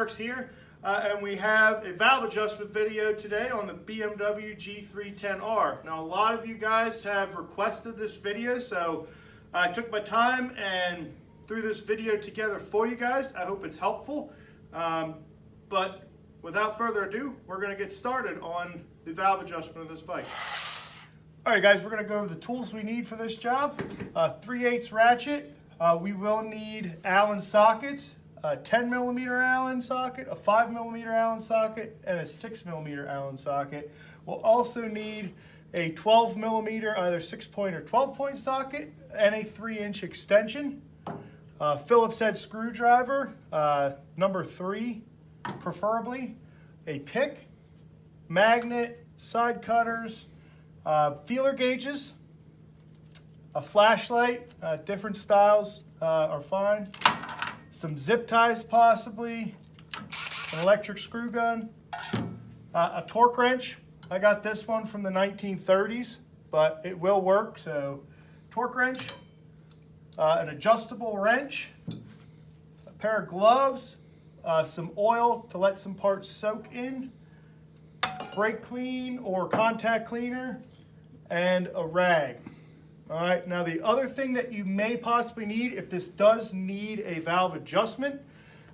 Parks here, and we have a valve adjustment video today on the BMW G310R. Now, a lot of you guys have requested this video, so I took my time and threw this video together for you guys. I hope it's helpful, but without further ado, we're going to get started on the valve adjustment of this bike. All right, guys, we're going to go over the tools we need for this job. 3/8 ratchet. We will need Allen sockets, a 10mm Allen socket, a 5mm Allen socket, and a 6mm Allen socket. We'll also need a 12mm, either 6-point or 12-point socket, and a 3-inch extension. Phillips head screwdriver, number 3, preferably. A pick, magnet, side cutters, feeler gauges, a flashlight, different styles are fine, some zip ties possibly, an electric screw gun, a torque wrench. I got this one from the 1930s, but it will work, so torque wrench, an adjustable wrench, a pair of gloves, some oil to let some parts soak in, brake clean or contact cleaner, and a rag. All right, now the other thing that you may possibly need, if this does need a valve adjustment,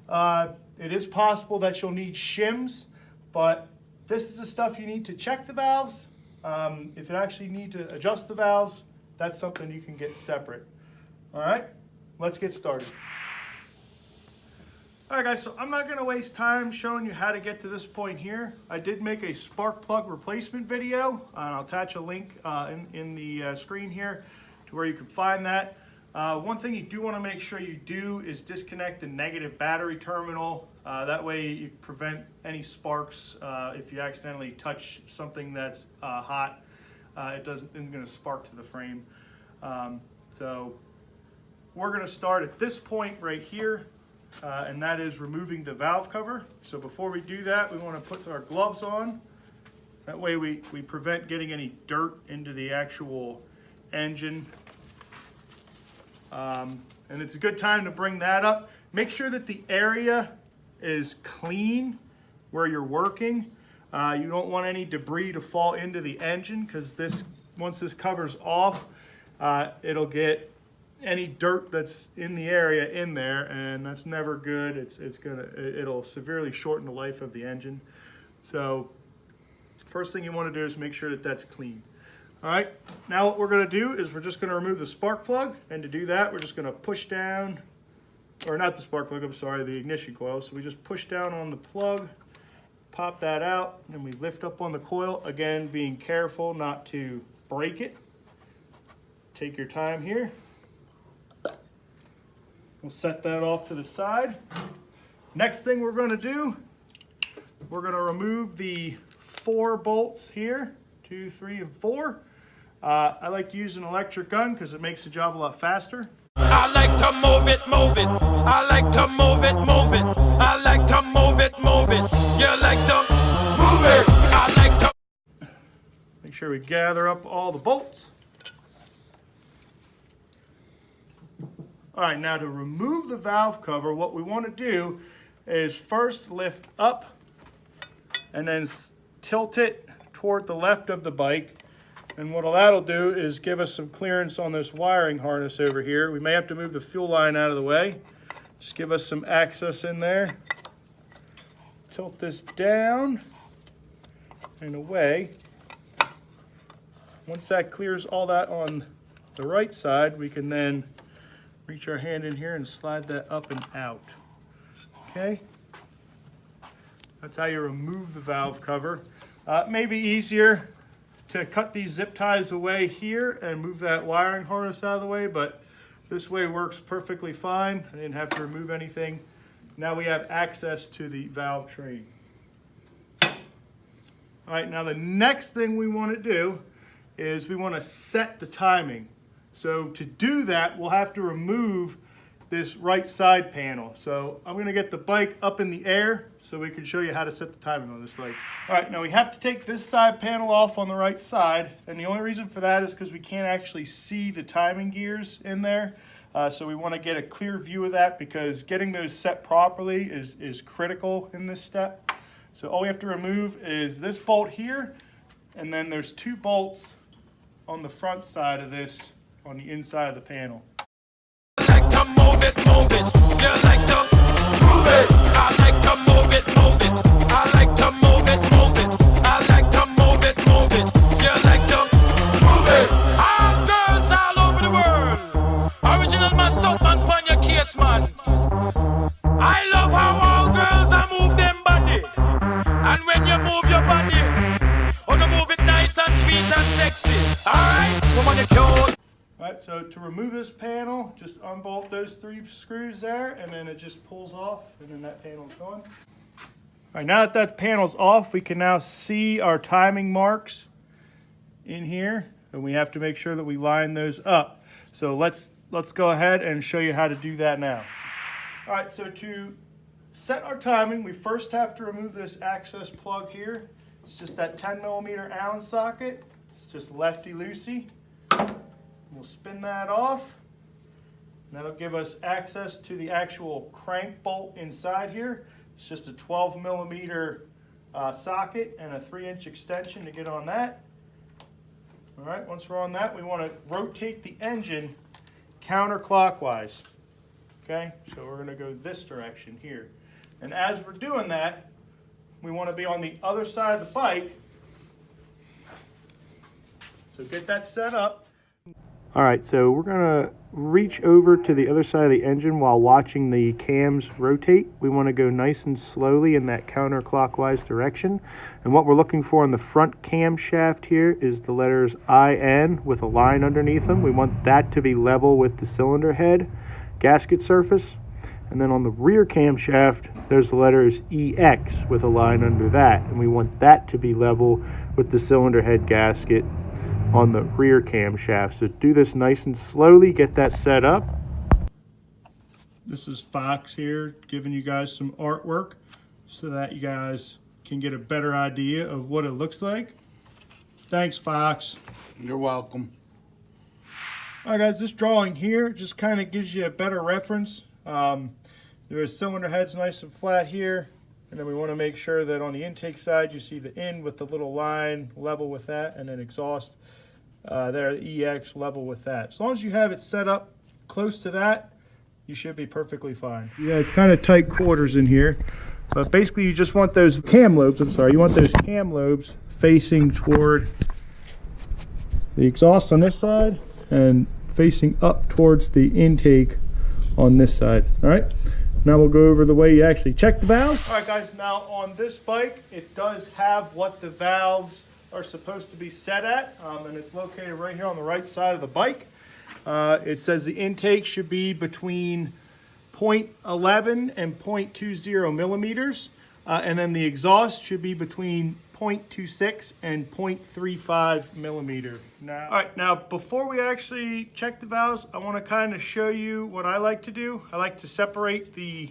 it is possible that you'll need shims, but this is the stuff you need to check the valves. If you actually need to adjust the valves, that's something you can get separate. All right, let's get started. All right, guys, so I'm not going to waste time showing you how to get to this point here. I did make a spark plug replacement video, and I'll attach a link in the screen here to where you can find that. One thing you do want to make sure you do is disconnect the negative battery terminal. That way you prevent any sparks. If you accidentally touch something that's hot, it isn't going to spark to the frame. So we're going to start at this point right here. And that is removing the valve cover. So before we do that, we want to put our gloves on. That way we prevent getting any dirt into the actual engine. And it's a good time to bring that up. Make sure that the area is clean where you're working. You don't want any debris to fall into the engine, because once this cover's off, it'll get any dirt that's in the area in there, and that's never good. It'll severely shorten the life of the engine. So first thing you want to do is make sure that that's clean. All right, now what we're going to do is we're just going to remove the spark plug, and to do that we're just going to push down, or not the spark plug, I'm sorry, the ignition coil. So we just push down on the plug, pop that out, and we lift up on the coil, again being careful not to break it. Take your time here. We'll set that off to the side. Next thing we're going to do, we're going to remove the 4 bolts here, 2, 3, and 4. I like to use an electric gun because it makes the job a lot faster. I like to move it, move it. I like to move it, move it. I like to move it, move it. You like to move it. I like to. Make sure we gather up all the bolts. All right, now to remove the valve cover, what we want to do is first lift up and then tilt it toward the left of the bike. And what that'll do is give us some clearance on this wiring harness over here. We may have to move the fuel line out of the way. Just give us some access in there. Tilt this down and away. Once that clears all that on the right side, we can then reach our hand in here and slide that up and out. Okay? That's how you remove the valve cover. It may be easier to cut these zip ties away here and move that wiring harness out of the way, but this way works perfectly fine. I didn't have to remove anything. Now we have access to the valve train. All right, now the next thing we want to do is we want to set the timing. So to do that, we'll have to remove this right side panel. So I'm going to get the bike up in the air so we can show you how to set the timing on this bike. All right, now we have to take this side panel off on the right side, and the only reason for that is because we can't actually see the timing gears in there. So we want to get a clear view of that because getting those set properly is critical in this step. So all we have to remove is this bolt here, and then there's 2 bolts on the front side of this on the inside of the panel. I like to move it, move it. You like to move it. I like to move it, move it. I like to move it, move it. I like to move it, move it. You like to move it. All girls all over the world. Original man, stop man, pon your case, man. I love how all girls are move them body. And when you move your body, you move it nice and sweet and sexy. Alright, woman, you're cute. Alright, so to remove this panel, just unbolt those 3 screws there, and then it just pulls off, and then that panel's gone. Alright, now that that panel's off, we can now see our timing marks in here, and we have to make sure that we line those up. So let's go ahead and show you how to do that now. Alright, so to set our timing, we first have to remove this access plug here. It's just that 10mm Allen socket. It's just lefty-loosey. We'll spin that off. That'll give us access to the actual crank bolt inside here. It's just a 12mm socket and a 3-inch extension to get on that. All right, once we're on that, we want to rotate the engine counterclockwise. Okay, so we're going to go this direction here. And as we're doing that, we want to be on the other side of the bike. So get that set up. All right, so we're gonna reach over to the other side of the engine while watching the cams rotate. We wanna go nice and slowly in that counterclockwise direction. And what we're looking for on the front camshaft here is the letters IN with a line underneath them. We want that to be level with the cylinder head gasket surface. And then on the rear camshaft, there's the letters EX with a line under that. And we want that to be level with the cylinder head gasket on the rear camshaft. So do this nice and slowly, get that set up. This is Fox here giving you guys some artwork so that you guys can get a better idea of what it looks like. Thanks, Fox. You're welcome. All right, guys, this drawing here just kind of gives you a better reference. There's cylinder heads nice and flat here, and then we want to make sure that on the intake side you see the in with the little line level with that, and then exhaust there, EX level with that. As long as you have it set up close to that, you should be perfectly fine. Yeah, it's kind of tight quarters in here, but basically you just want those cam lobes, you want those cam lobes facing toward the exhaust on this side and facing up towards the intake on this side. All right, now we'll go over the way you actually check the valves. All right, guys, now on this bike, it does have what the valves are supposed to be set at, and it's located right here on the right side of the bike. It says the intake should be between 0.11 and 0.20 millimeters, and then the exhaust should be between 0.26 and 0.35 millimeter. All right, now before we actually check the valves, I want to kind of show you what I like to do. I like to separate the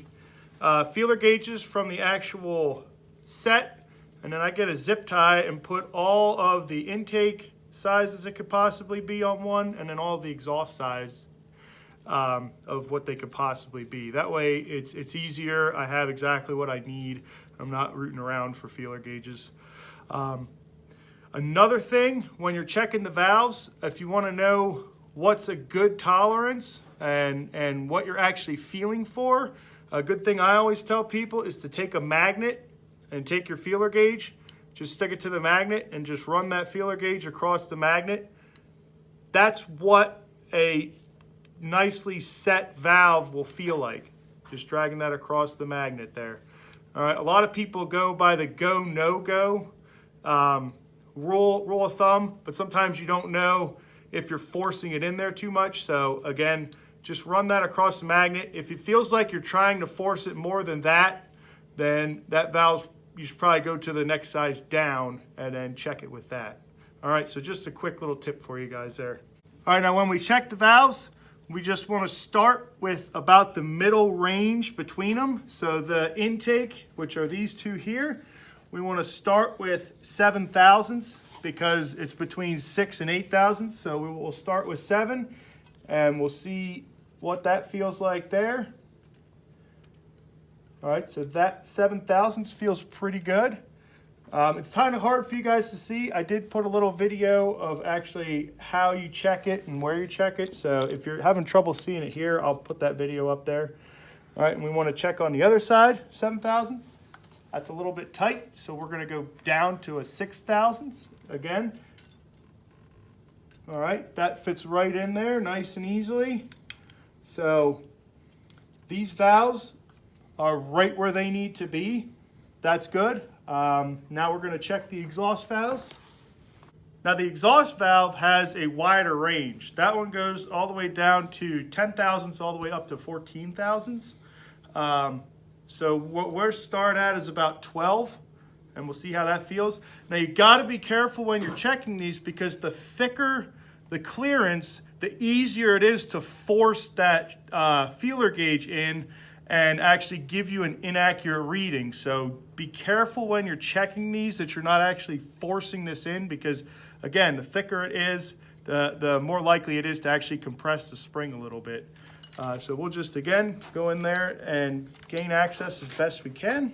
feeler gauges from the actual set, and then I get a zip tie and put all of the intake sizes it could possibly be on one, and then all the exhaust size of what they could possibly be. That way it's easier. I have exactly what I need. I'm not rooting around for feeler gauges. Another thing, when you're checking the valves, if you want to know what's a good tolerance and what you're actually feeling for, a good thing I always tell people is to take a magnet and take your feeler gauge, just stick it to the magnet and just run that feeler gauge across the magnet. That's what a nicely set valve will feel like, just dragging that across the magnet there. All right, a lot of people go by the go, no go rule of thumb, but sometimes you don't know if you're forcing it in there too much. So again, just run that across the magnet. If it feels like you're trying to force it more than that, then that valve, you should probably go to the next size down and then check it with that. All right, so just a quick little tip for you guys there. All right, now when we check the valves, we just want to start with about the middle range between them. So the intake, which are these two here, we want to start with 7 thousandths because it's between 6 and 8 thousandths. So we will start with 7, and we'll see what that feels like there. All right, so that 7 thousandths feels pretty good. It's kind of hard for you guys to see. I did put a little video of actually how you check it and where you check it. So if you're having trouble seeing it here, I'll put that video up there. All right, and we want to check on the other side, 7 thousandths. That's a little bit tight, so we're going to go down to a 6 thousandths again. All right, that fits right in there nice and easily. So these valves are right where they need to be. That's good. Now we're going to check the exhaust valves. Now the exhaust valve has a wider range. That one goes all the way down to 10 thousandths all the way up to 14 thousandths. So what we're start at is about 12, and we'll see how that feels. Now you got to be careful when you're checking these, because the thicker the clearance, the easier it is to force that feeler gauge in and actually give you an inaccurate reading. So be careful when you're checking these that you're not actually forcing this in, because again, the thicker it is, the more likely it is to actually compress the spring a little bit. So we'll just again go in there and gain access as best we can.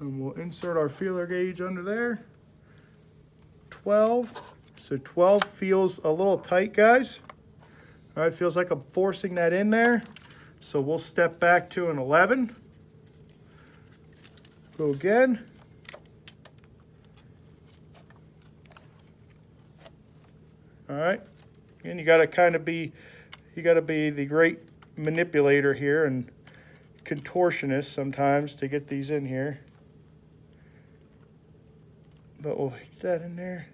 And we'll insert our feeler gauge under there. 12. So 12 feels a little tight, guys. All right, feels like I'm forcing that in there. So we'll step back to an 11. Go again. All right. And you got to kind of be, you got to be the great manipulator here and contortionist sometimes to get these in here. But we'll get that in there.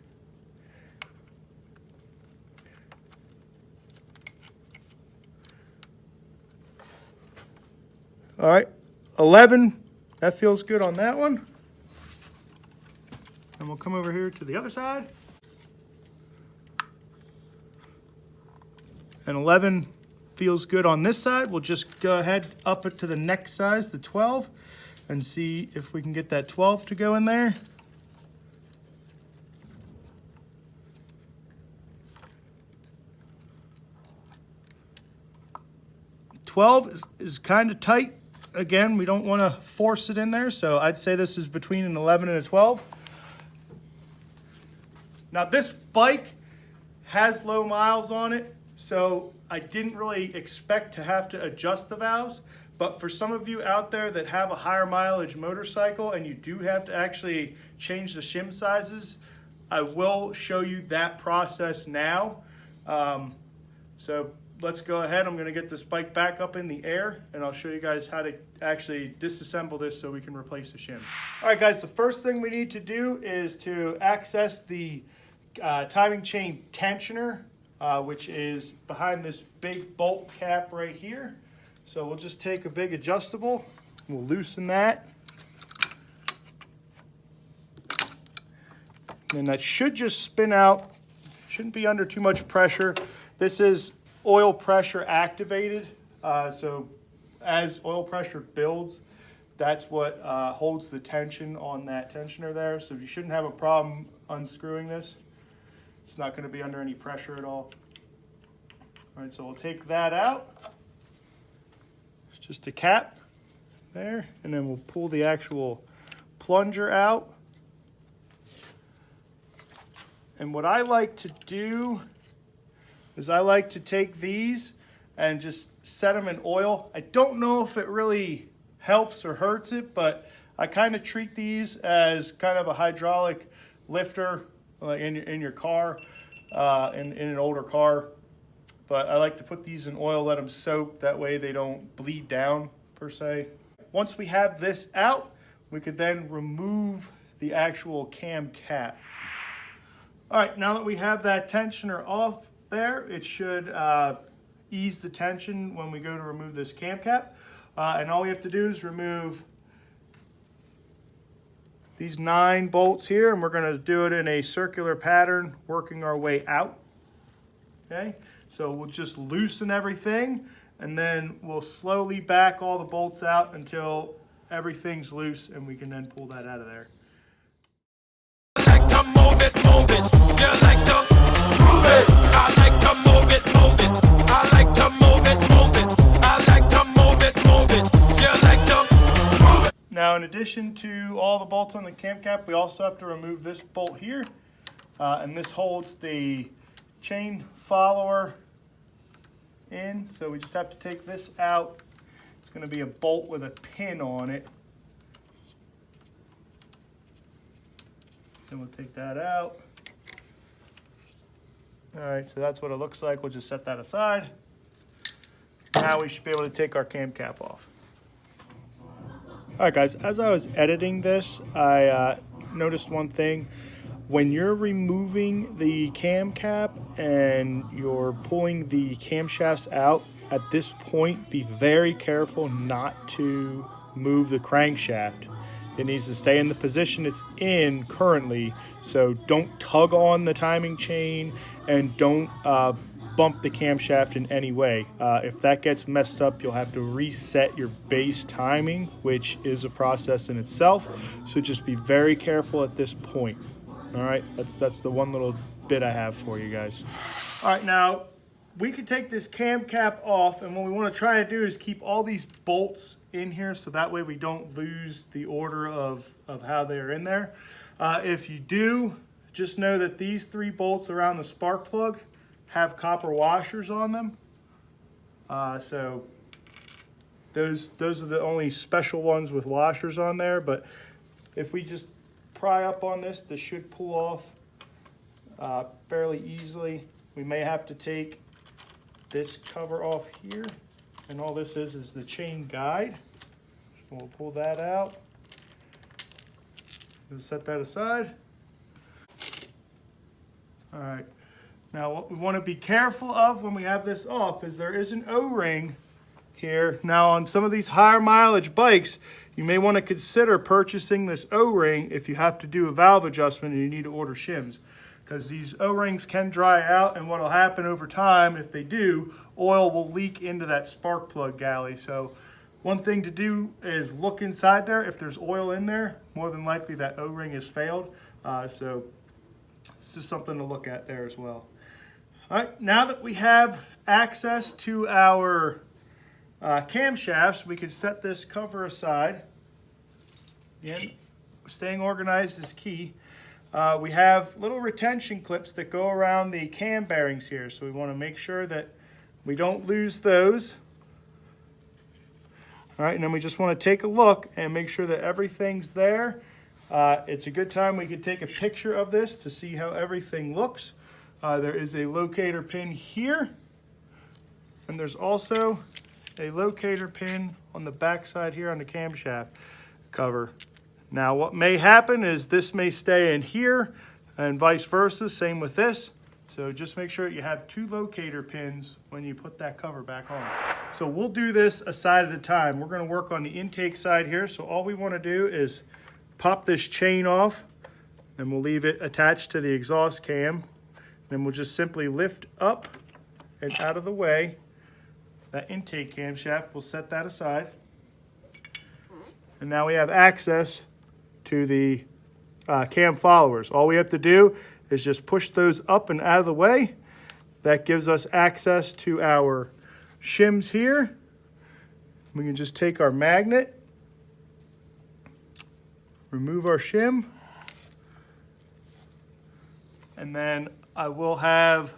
All right, 11, that feels good on that one. And we'll come over here to the other side. And 11 feels good on this side. We'll just go ahead up it to the next size, the 12, and see if we can get that 12 to go in there. is kind of tight. Again, we don't want to force it in there, so I'd say this is between an 11 and a 12. Now this bike has low miles on it, so I didn't really expect to have to adjust the valves, but for some of you out there that have a higher mileage motorcycle and you do have to actually change the shim sizes, I will show you that process now. So let's go ahead. I'm going to get this bike back up in the air, and I'll show you guys how to actually disassemble this so we can replace the shim. All right, guys, the first thing we need to do is to access the timing chain tensioner, which is behind this big bolt cap right here. So we'll just take a big adjustable, we'll loosen that. And that should just spin out, shouldn't be under too much pressure. This is oil pressure activated, so as oil pressure builds, that's what holds the tension on that tensioner there. So you shouldn't have a problem unscrewing this. It's not going to be under any pressure at all. All right, so we'll take that out. It's just a cap there, and then we'll pull the actual plunger out. And what I like to do is I like to take these and just set them in oil. I don't know if it really helps or hurts it, but I kind of treat these as kind of a hydraulic lifter in your car, in an older car. But I like to put these in oil, let them soak, that way they don't bleed down per se. Once we have this out, we could then remove the actual cam cap. All right, now that we have that tensioner off there, it should ease the tension when we go to remove this cam cap. And all we have to do is remove these 9 bolts here, and we're going to do it in a circular pattern, working our way out. Okay, so we'll just loosen everything, and then we'll slowly back all the bolts out until everything's loose, and we can then pull that out of there. I like to move it, move it. You like to move it. I like to move it, move addition to all the bolts on the cam cap, we also have to remove this bolt here. And this holds the chain follower in. So we just have to take this out. It's going to be a bolt with a pin on it. Then we'll take that out. All right, so that's what it looks like. We'll just set that aside. Now we should be able to take our cam cap off. All right, guys, as I was editing this, I noticed one thing. When you're removing the cam cap and you're pulling the camshafts out, at this point, be very careful not to move the crankshaft. It needs to stay in the position it's in currently, so don't tug on the timing chain and don't bump the camshaft in any way. If that gets messed up, you'll have to reset your base timing, which is a process in itself, so just be very careful at this point. All right, that's the one little bit I have for you guys. All right, now we can take this cam cap off, and what we want to try to do is keep all these bolts in here so that way we don't lose the order of how they're in there. If you do, just know that these 3 bolts around the spark plug have copper washers on them. So those are the only special ones with washers on there, but if we just pry up on this, this should pull off fairly easily. We may have to take this cover off here, and all this is the chain guide. So we'll pull that out. We'll set that aside. All right. Now what we want to be careful of when we have this off is there is an O-ring here. Now on some of these higher mileage bikes, you may want to consider purchasing this O-ring if you have to do a valve adjustment and you need to order shims, because these O-rings can dry out, and what will happen over time, if they do, oil will leak into that spark plug galley. So one thing to do is look inside there. If there's oil in there, more than likely that O-ring has failed. So it's just something to look at there as well. All right, now that we have access to our camshafts, we can set this cover aside. Again, staying organized is key. We have little retention clips that go around the cam bearings here, so we want to make sure that we don't lose those. All right, and then we just want to take a look and make sure that everything's there. It's a good time we could take a picture of this to see how everything looks. There is a locator pin here, and there's also a locator pin on the back side here on the camshaft cover. Now what may happen is this may stay in here and vice versa, same with this. So just make sure you have 2 locator pins when you put that cover back on. So we'll do this a side at a time. We're going to work on the intake side here. So all we want to do is pop this chain off, and we'll leave it attached to the exhaust cam. Then we'll just simply lift up and out of the way that intake camshaft. We'll set that aside. And now we have access to the cam followers. All we have to do is just push those up and out of the way. That gives us access to our shims here. We can just take our magnet, remove our shim, and then I will have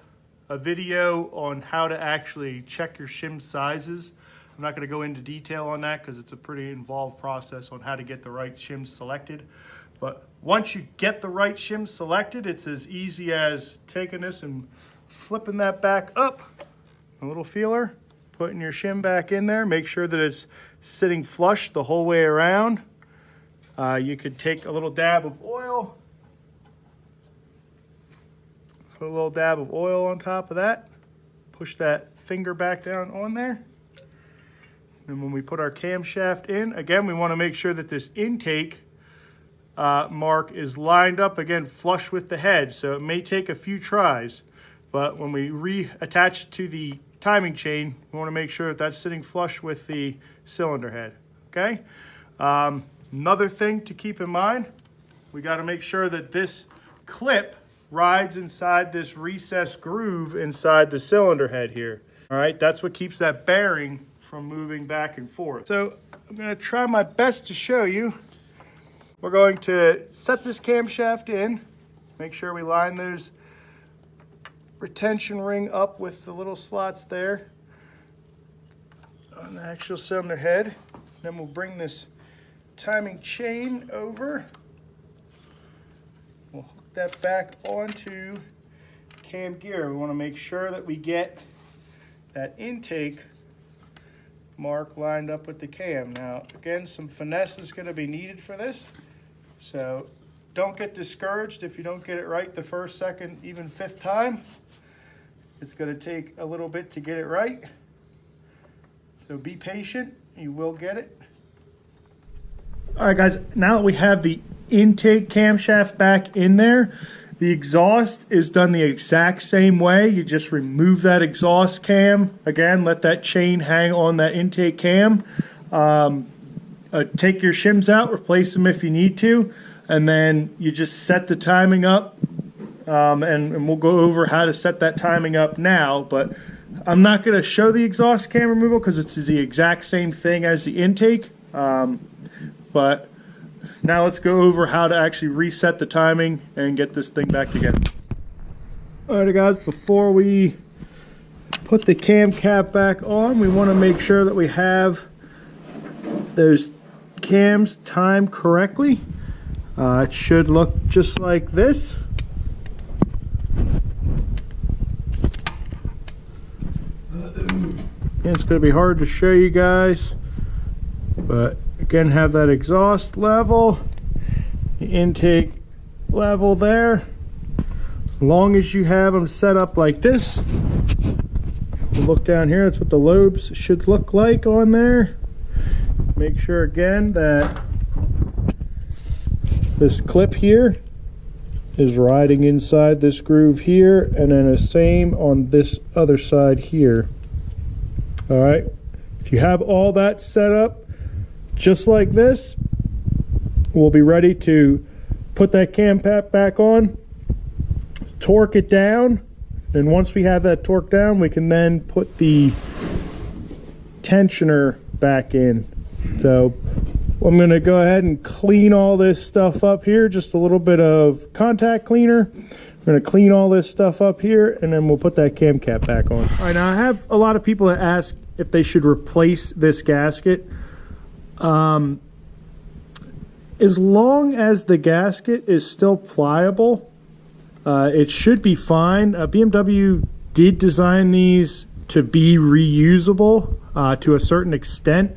a video on how to actually check your shim sizes. I'm not going to go into detail on that because it's a pretty involved process on how to get the right shims selected. But once you get the right shim selected, it's as easy as taking this and flipping that back up, a little feeler, putting your shim back in there. Make sure that it's sitting flush the whole way around. You could take a little dab of oil, put a little dab of oil on top of that, push that finger back down on there. And when we put our camshaft in, again, we want to make sure that this intake mark is lined up, again, flush with the head. So it may take a few tries, but when we reattach it to the timing chain, we want to make sure that that's sitting flush with the cylinder head, okay? Another thing to keep in mind, we got to make sure that this clip rides inside this recessed groove inside the cylinder head here. All right, that's what keeps that bearing from moving back and forth. So I'm going to try my best to show you. We're going to set this camshaft in. Make sure we line those retention ring up with the little slots there on the actual cylinder head. Then we'll bring this timing chain over. We'll hook that back onto cam gear. We want to make sure that we get that intake mark lined up with the cam. Now, again, some finesse is going to be needed for this, so don't get discouraged if you don't get it right the first, second, even fifth time. It's going to take a little bit to get it right, so be patient. You will get it. All right, guys, now that we have the intake camshaft back in there, the exhaust is done the exact same way. You just remove that exhaust cam. Again, let that chain hang on that intake cam. Take your shims out, replace them if you need to, and then you just set the timing up. And we'll go over how to set that timing up now, but I'm not going to show the exhaust cam removal because it's the exact same thing as the intake. But now let's go over how to actually reset the timing and get this thing back together. Alright guys, before we put the cam cap back on, we want to make sure that we have those cams timed correctly. It should look just like this. It's going to be hard to show you guys, but again, have that exhaust level, the intake level there. As long as you have them set up like this, look down here, that's what the lobes should look like on there. Make sure again that this clip here is riding inside this groove here, and then the same on this other side here. All right, if you have all that set up just like this, we'll be ready to put that cam cap back on, torque it down, and once we have that torque down, we can then put the tensioner back in. So I'm going to go ahead and clean all this stuff up here, just a little bit of contact cleaner. I'm going to clean all this stuff up here, and then we'll put that cam cap back on. All right, now I have a lot of people that ask if they should replace this gasket. As long as the gasket is still pliable, it should be fine. BMW did design these to be reusable to a certain extent.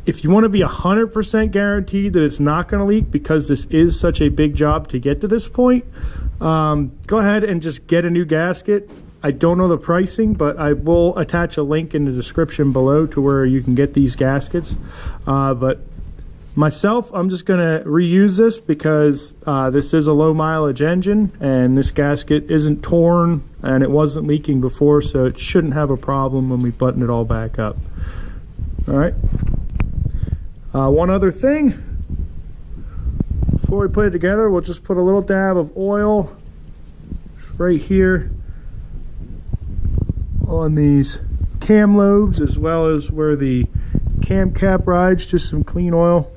If you want to be 100% guaranteed that it's not going to leak, because this is such a big job to get to this point, go ahead and just get a new gasket. I don't know the pricing, but I will attach a link in the description below to where you can get these gaskets. But myself, I'm just going to reuse this because this is a low mileage engine and this gasket isn't torn and it wasn't leaking before, so it shouldn't have a problem when we button it all back up. All right. One other thing, before we put it together, we'll just put a little dab of oil right here on these cam lobes, as well as where the cam cap rides, just some clean oil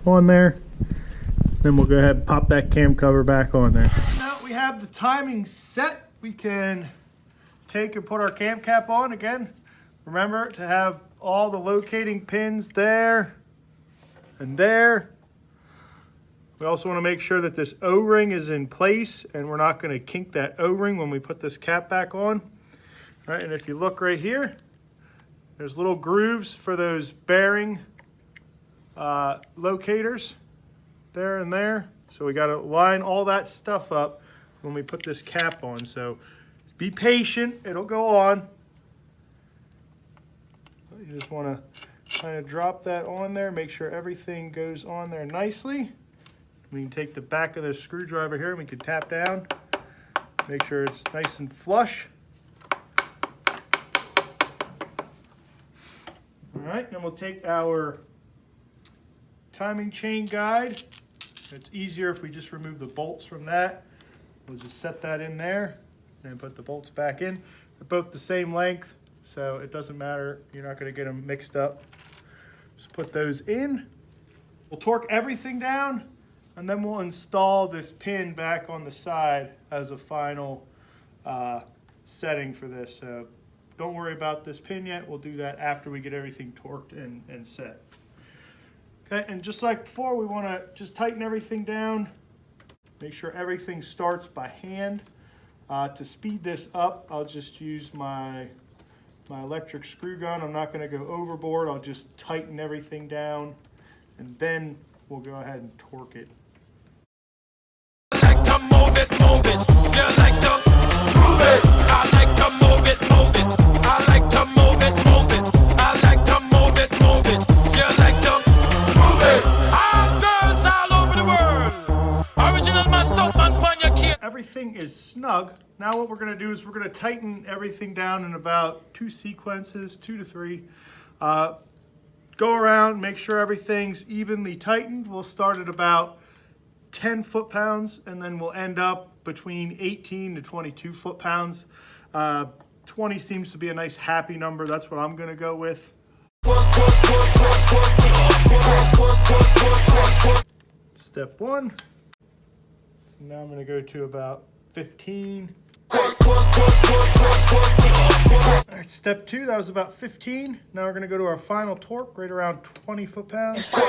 on there. Then we'll go ahead and pop that cam cover back on there. Now we have the timing set, we can take and put our cam cap on again. Remember to have all the locating pins there and there. We also want to make sure that this O-ring is in place and we're not going to kink that O-ring when we put this cap back on. All right, and if you look right here, there's little grooves for those bearing locators there and there. So we got to line all that stuff up when we put this cap on. So be patient, it'll go on. You just want to kind of drop that on there, make sure everything goes on there nicely. We can take the back of the screwdriver here and we can tap down, make sure it's nice and flush. All right, then we'll take our timing chain guide. It's easier if we just remove the bolts from that. We'll just set that in there and put the bolts back in. They're both the same length, so it doesn't matter. You're not going to get them mixed up. Just put those in. We'll torque everything down, and then we'll install this pin back on the side as a final setting for this. So don't worry about this pin yet. We'll do that after we get everything torqued and set. Okay, and just like before, we want to just tighten everything down. Make sure everything starts by hand. To speed this up, I'll just use my electric screw gun. I'm not going to go overboard. I'll just tighten everything down, and then we'll go ahead and torque it. I like to move it, move it. You like to move it. I like to move it, move it. I like to move it, move it. I like to move it, move it. You like to move it. All girls all over the world. Original man, stunt man, pon your kid. Everything is snug. Now what we're going to do is we're going to tighten everything down in about 2 sequences, 2 to 3. Go around, make sure everything's evenly tightened. We'll start at about 10 foot-pounds, and then we'll end up between 18 to 22 foot-pounds. 20 seems to be a nice happy number. That's what I'm going to go with. Step 1. Now I'm going to go to about 15. All right, step 2, that was about 15. Now we're going to go to our final torque, right around 20 foot-pounds. All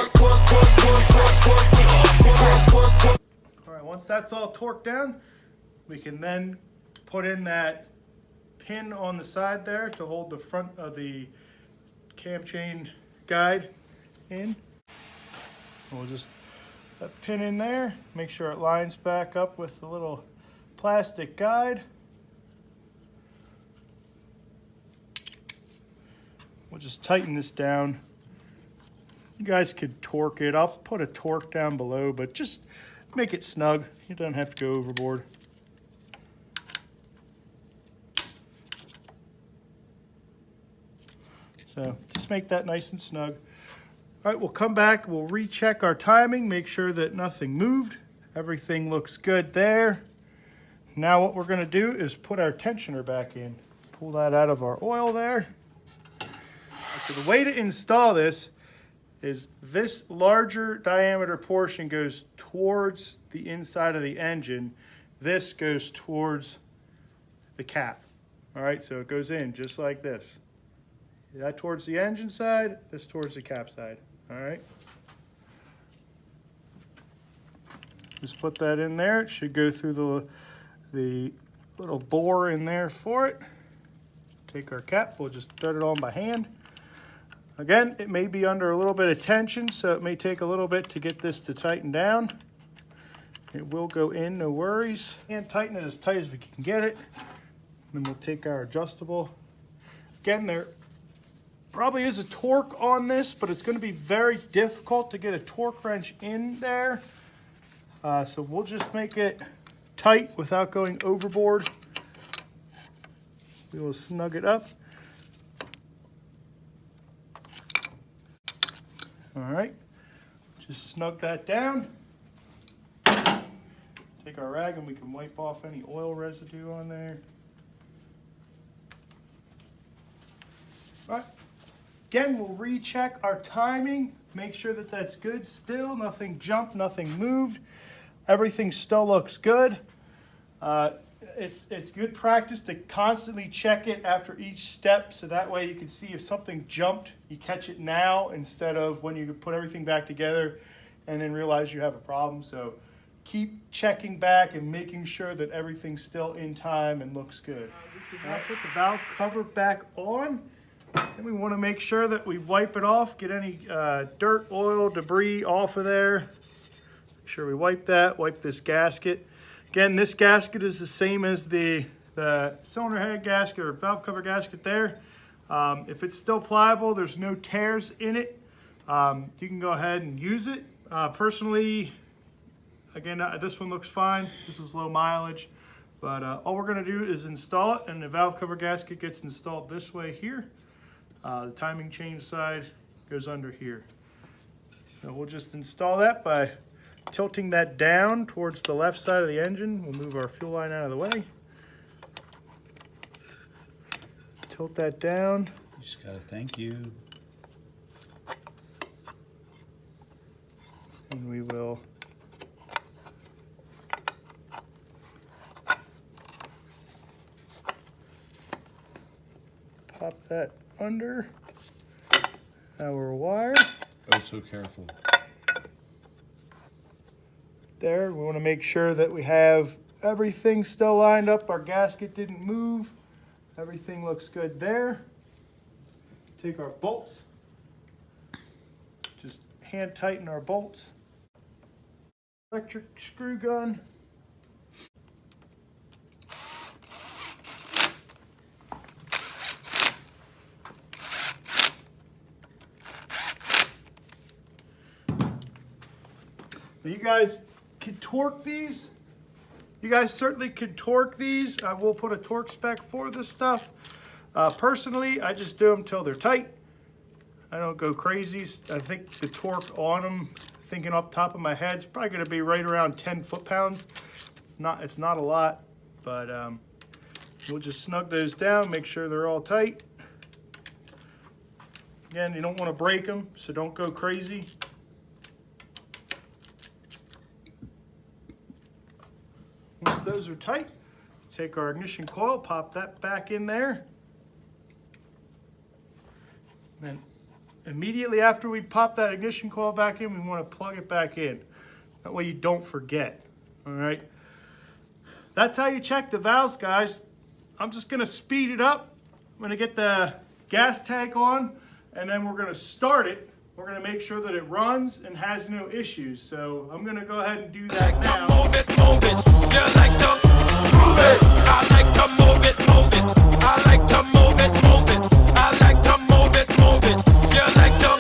right, once that's all torqued down, we can then put in that pin on the side there to hold the front of the cam chain guide in. We'll just put that pin in there, make sure it lines back up with the little plastic guide. We'll just tighten this down. You guys could torque it. I'll put a torque down below, but just make it snug. You don't have to go overboard. So just make that nice and snug. All right, we'll come back. We'll recheck our timing, make sure that nothing moved. Everything looks good there. Now what we're going to do is put our tensioner back in. Pull that out of our oil there. So the way to install this is this larger diameter portion goes towards the inside of the engine. This goes towards the cap. All right, so it goes in just like this. That towards the engine side, this towards the cap side. All right. Just put that in there. It should go through the little bore in there for it. Take our cap, we'll just thread it on by hand. Again, it may be under a little bit of tension, so it may take a little bit to get this to tighten down. It will go in, no worries. And tighten it as tight as we can get it. Then we'll take our adjustable. Again, there probably is a torque on this, but it's going to be very difficult to get a torque wrench in there. So we'll just make it tight without going overboard. We will snug it up. All right, just snug that down. Take our rag and we can wipe off any oil residue on there. All right, again, we'll recheck our timing, make sure that that's good still, nothing jumped, nothing moved. Everything still looks good. It's good practice to constantly check it after each step, so that way you can see if something jumped, you catch it now instead of when you put everything back together and then realize you have a problem. So keep checking back and making sure that everything's still in time and looks good. We can now put the valve cover back on, and we want to make sure that we wipe it off, get any dirt, oil, debris off of there. Make sure we wipe that, wipe this gasket. Again, this gasket is the same as the cylinder head gasket or valve cover gasket there. If it's still pliable, there's no tears in it, you can go ahead and use it. Personally, again, this one looks fine. This is low mileage, but all we're going to do is install it, and the valve cover gasket gets installed this way here. The timing chain side goes under here. So we'll just install that by tilting that down towards the left side of the engine. We'll move our fuel line out of the way. Tilt that down. You just gotta thank you. And we will pop that under our wire. Oh, so careful. There, we want to make sure that we have everything still lined up. Our gasket didn't move. Everything looks good there. Take our bolts. Just hand tighten our bolts. Electric screw gun. Now you guys can torque these. You guys certainly can torque these. I will put a torque spec for this stuff. Personally, I just do them till they're tight. I don't go crazy. I think the torque on them, thinking off the top of my head, is probably going to be right around 10 foot-pounds. It's not a lot, but we'll just snug those down, make sure they're all tight. Again, you don't want to break them, so don't go crazy. Once those are tight, take our ignition coil, pop that back in there. Then immediately after we pop that ignition coil back in, we want to plug it back in. That way you don't forget, all right? That's how you check the valves, guys. I'm just gonna speed it up. I'm gonna get the gas tank on, and then we're gonna start it. We're gonna make sure that it runs and has no issues. So I'm gonna go ahead and do that now. Move it, move it. You like to move it. I like to move it, move it. I like to move it, move it. I like to move it, move it. You like to.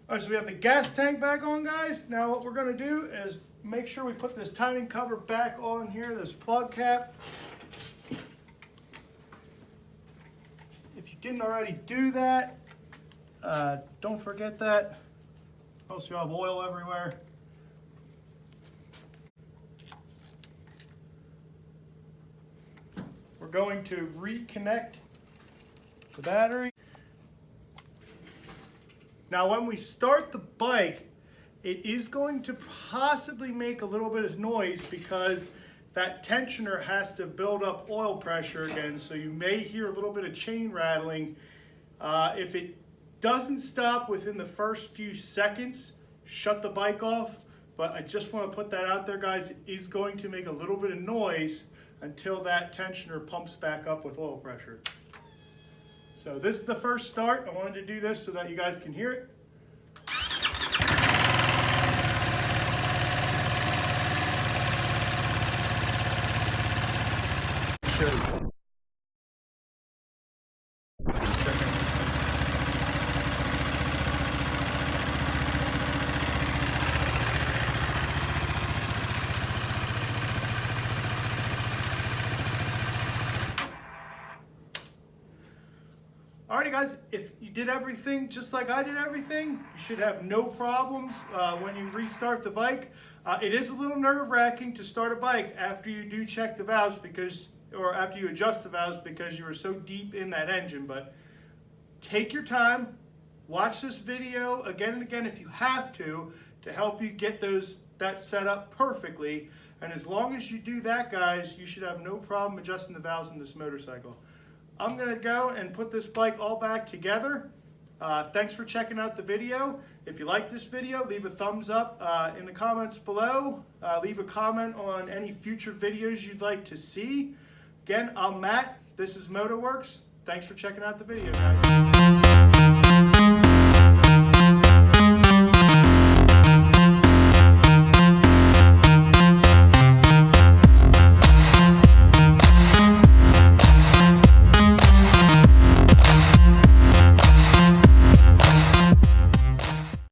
All right, so we have the gas tank back on, guys. Now what we're gonna do is make sure we put this timing cover back on here, this plug cap. If you didn't already do that, don't forget that, else you'll have oil everywhere. We're going to reconnect the battery. Now when we start the bike, it is going to possibly make a little bit of noise because that tensioner has to build up oil pressure again, so you may hear a little bit of chain rattling. If it doesn't stop within the first few seconds, shut the bike off. But I just want to put that out there, guys. It is going to make a little bit of noise until that tensioner pumps back up with oil pressure. So this is the first start. I wanted to do this so that you guys can hear it. Show you. Alrighty guys, if you did everything just like I did everything, you should have no problems when you restart the bike. It is a little nerve-wracking to start a bike after you do check the valves or after you adjust the valves because you were so deep in that engine, but take your time, watch this video again and again if you have to help you get that set up perfectly. And as long as you do that, guys, you should have no problem adjusting the valves in this motorcycle. I'm gonna go and put this bike all back together. Thanks for checking out the video. If you like this video, leave a thumbs up in the comments below. Leave a comment on any future videos you'd like to see. Again, I'm Matt. This is MotoWorks. Thanks for checking out the video, guys.